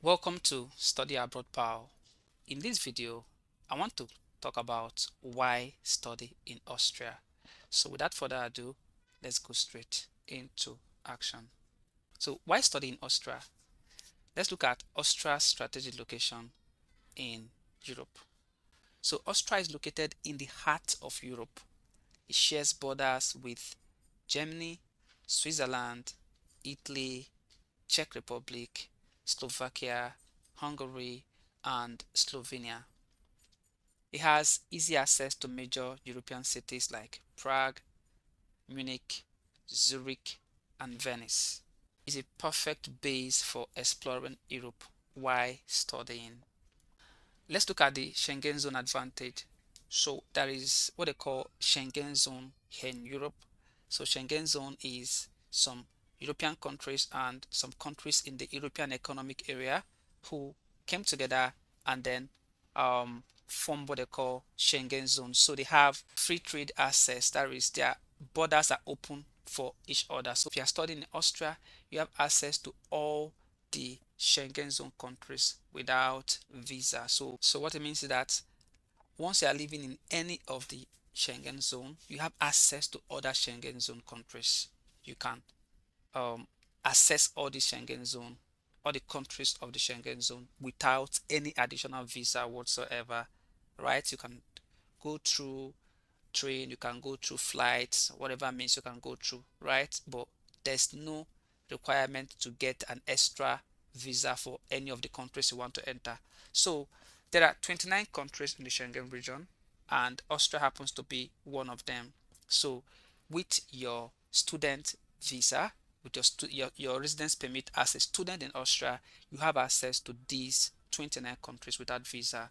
Welcome to Study Abroad Pal. In this video, I want to talk about why study in Austria. So without further ado, let's go straight into action. So why study in Austria? Let's look at Austria's strategic location in Europe. So Austria is located in the heart of Europe. It shares borders with Germany, Switzerland, Italy, Czech Republic, Slovakia, Hungary, and Slovenia. It has easy access to major European cities like Prague, Munich, Zurich, and Venice. It's a perfect base for exploring Europe while studying. Let's look at the Schengen Zone advantage. So there is what they call Schengen Zone here in Europe. So Schengen Zone is some European countries and some countries in the European Economic Area who came together and then form what they call Schengen Zone. So they have free trade access. That is, their borders are open for each other. So if you are studying in Austria, you have access to all the Schengen Zone countries without visa. So what it means is that once you are living in any of the Schengen Zone, you have access to other Schengen Zone countries. You can um, access all the Schengen Zone, all the countries of the Schengen Zone without any additional visa whatsoever, right? You can go through train, you can go through flights, whatever means you can go through, right? But there's no requirement to get an extra visa for any of the countries you want to enter. So there are 29 countries in the Schengen region, and Austria happens to be one of them. So with your student visa, with your residence permit as a student in Austria, you have access to these 29 countries without visa.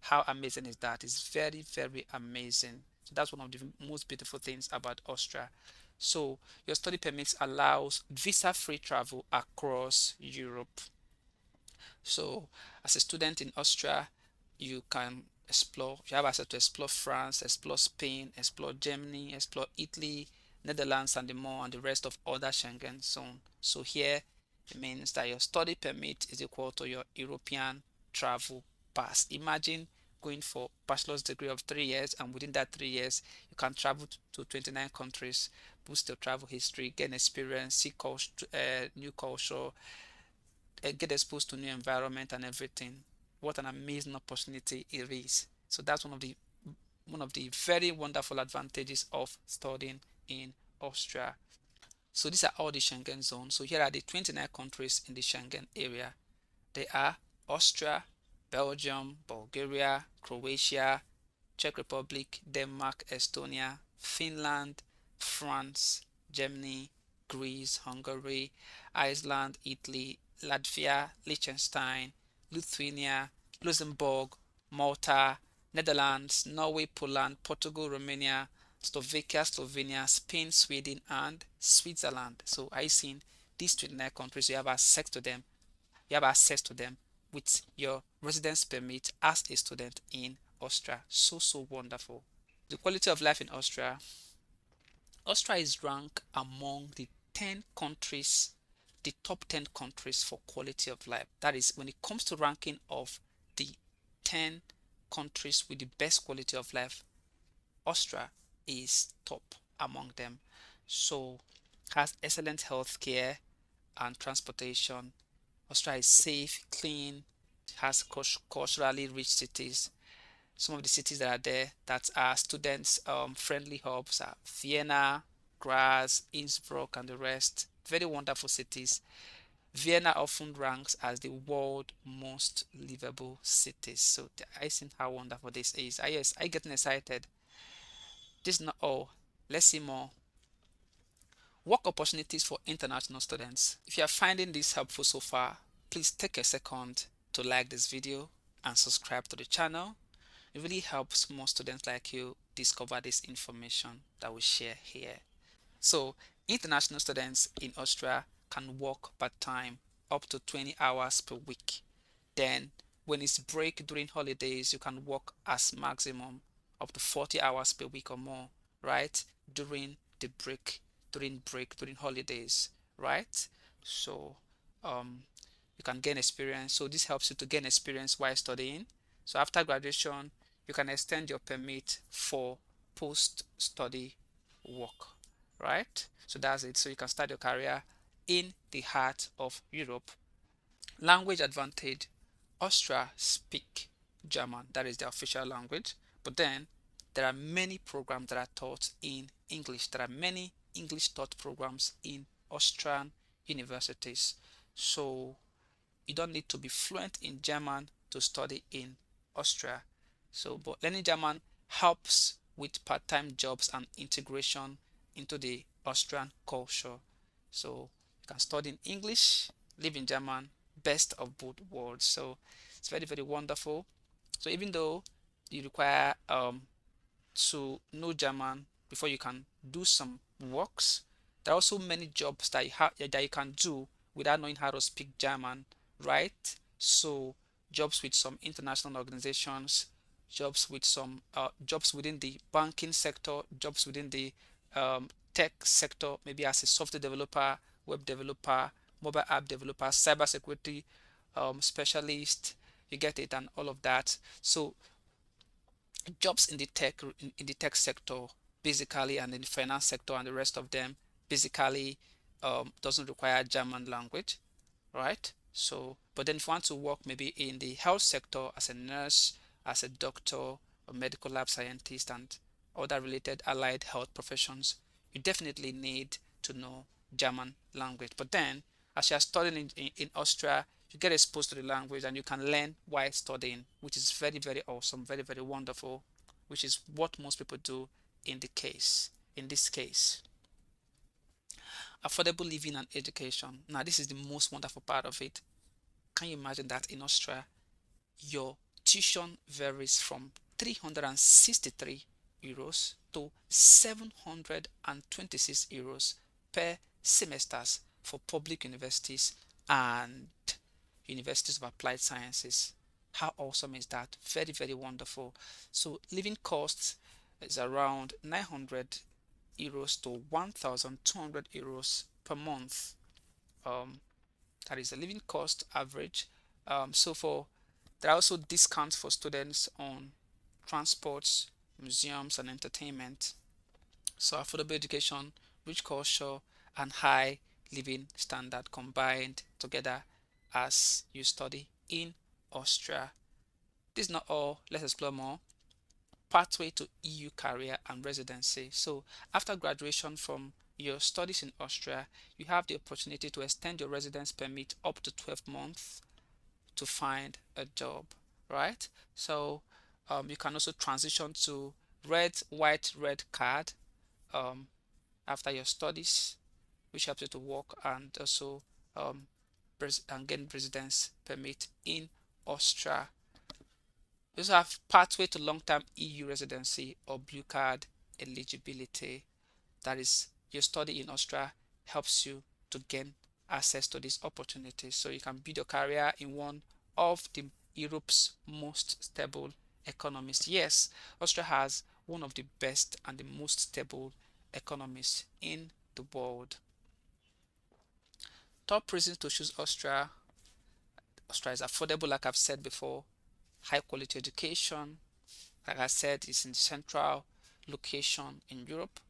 How amazing is that? It's very, very amazing. So that's one of the most beautiful things about Austria. So your study permits allows visa-free travel across Europe. So as a student in Austria, you can explore, you have access to explore France, explore Spain, explore Germany, explore Italy, Netherlands, and the more, and the rest of other Schengen zone. So here it means that your study permit is equal to your European travel pass. Imagine going for bachelor's degree of 3 years, and within that 3 years you can travel to 29 countries, boost your travel history, gain experience, see culture, new culture, get exposed to new environment and everything. What an amazing opportunity it is. So that's one of the very wonderful advantages of studying in Austria. So these are all the Schengen zones. So here are the 29 countries in the Schengen area. They are Austria, Belgium, Bulgaria, Croatia, Czech Republic, Denmark, Estonia, Finland, France, Germany, Greece, Hungary, Iceland, Italy, Latvia, Liechtenstein, Lithuania, Luxembourg, Malta, Netherlands, Norway, Poland, Portugal, Romania, Slovakia, Slovenia, Spain, Sweden, and Switzerland. So I seen these 29 countries, you have access to them. You have access to them with your residence permit as a student in Austria. So wonderful. The quality of life in Austria. Austria is ranked among the 10 countries, the top 10 countries for quality of life. That is, when it comes to ranking of the 10 countries with the best quality of life, Austria is top among them. So has excellent health care and transportation. Austria is safe, clean, has culturally rich cities. Some of the cities that are there that are students friendly hubs are Vienna, Graz, Innsbruck, and the rest. Very wonderful cities. Vienna often ranks as the world most livable cities. So I see how wonderful this is. I getting excited. This is not all. Let's see more. Work opportunities for international students. If you are finding this helpful so far, please take a second to like this video and subscribe to the channel. It really helps more students like you discover this information that we share here. So, international students in Austria can work part-time up to 20 hours per week. Then, when it's break during holidays, you can work as maximum up to 40 hours per week or more, right? During the break, during holidays, right? So, um, you can gain experience. So this helps you to gain experience while studying. So after graduation, you can extend your permit for post-study work, right? So that's it. So you can start your career in the heart of Europe. Language advantage. Austria speak German. That is the official language. But then there are many programs that are taught in English. There are many English taught programs in Austrian universities. So you don't need to be fluent in German to study in Austria. So, but learning German helps with part-time jobs and integration into the Austrian culture. So you can study in English, live in German, best of both worlds. So it's very, very wonderful. So even though you require to know German before you can do some works. There are also many jobs that you can do without knowing how to speak German, right? So jobs with some international organizations, jobs with some jobs within the banking sector, jobs within the tech sector, maybe as a software developer, web developer, mobile app developer, cybersecurity specialist. You get it, and all of that. So jobs in the tech sector basically, and in the finance sector and the rest of them basically doesn't require German language, right? So but then if you want to work maybe in the health sector as a nurse, as a doctor, a medical lab scientist, and other related allied health professions, you definitely need to know German language. But then as you are studying in Austria, you get exposed to the language and you can learn while studying, which is very, very awesome, very, very wonderful, which is what most people do in this case. Affordable living and education. Now, this is the most wonderful part of it. Can you imagine that in Austria, your tuition varies from 363 euros to 726 euros per semesters for public universities and universities of applied sciences. How awesome is that? Very, very wonderful. So living costs is around 900 euros to 1200 euros per month. um, that is a living cost average. So for there are also discounts for students on transports, museums, and entertainment. So affordable education, rich culture, and high living standard combined together as you study in Austria. This is not all. Let's explore more. Pathway to EU career and residency. So after graduation from your studies in Austria, you have the opportunity to extend your residence permit up to 12 months to find a job, right? So you can also transition to red card um, after your studies, which helps you to work and also um, and gain residence permit in Austria. You also have pathway to long-term EU residency or blue card eligibility. That is, your study in Austria helps you to gain access to these opportunities. So you can build your career in one of the Europe's most stable economies. Yes, Austria has one of the best and the most stable economies in the world. Top reasons to choose Austria. Austria is affordable, like I've said before. High quality education, like I said, is in central location in Europe.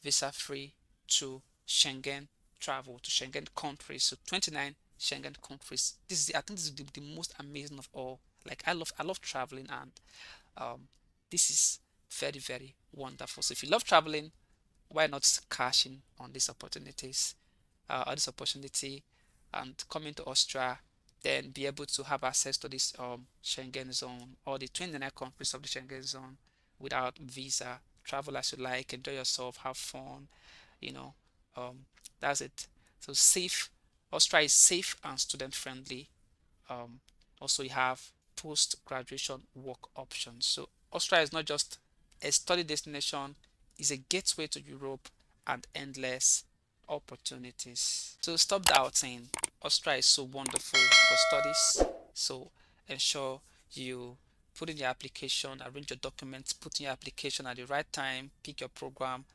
Visa free to Schengen travel to Schengen countries. So 29 Schengen countries. This is I think this is the most amazing of all. Like I love traveling, and um, this is very, very wonderful. So if you love traveling, why not cash in on these opportunities, on this opportunity, and come into Austria, then be able to have access to this Schengen zone or the 29 countries of the Schengen zone without visa. Travel as you like, enjoy yourself, have fun, you know. Um, that's it. So safe. Austria is safe and student friendly. Um, Also, you have post graduation work options. So Austria is not just a study destination, it's a gateway to Europe and endless opportunities. So stop doubting. Austria is so wonderful for studies. So ensure you put in your application, arrange your documents, put in your application at the right time, pick your program,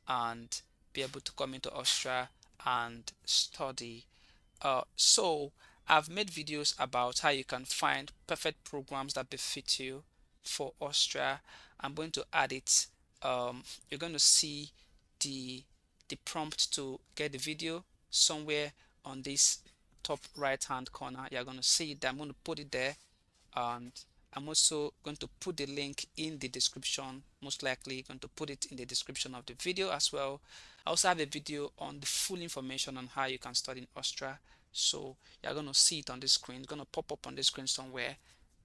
and be able to come into Austria and study. So I've made videos about how you can find perfect programs that befit you for Austria. I'm going to add it. You're going to see the prompt to get the video somewhere on this top right hand corner. You're going to see it. I'm going to put it there, and I'm also going to put the link in the description. Most likely going to put it in the description of the video as well. I also have a video on the full information on how you can study in Austria, so you're going to see it on the screen. It's going to pop up on the screen somewhere,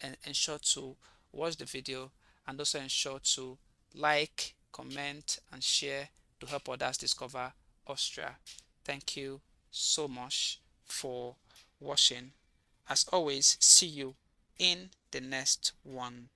and ensure to watch the video, and also ensure to like, comment and share to help others discover Austria. Thank you so much for watching. As always, see you in the next one.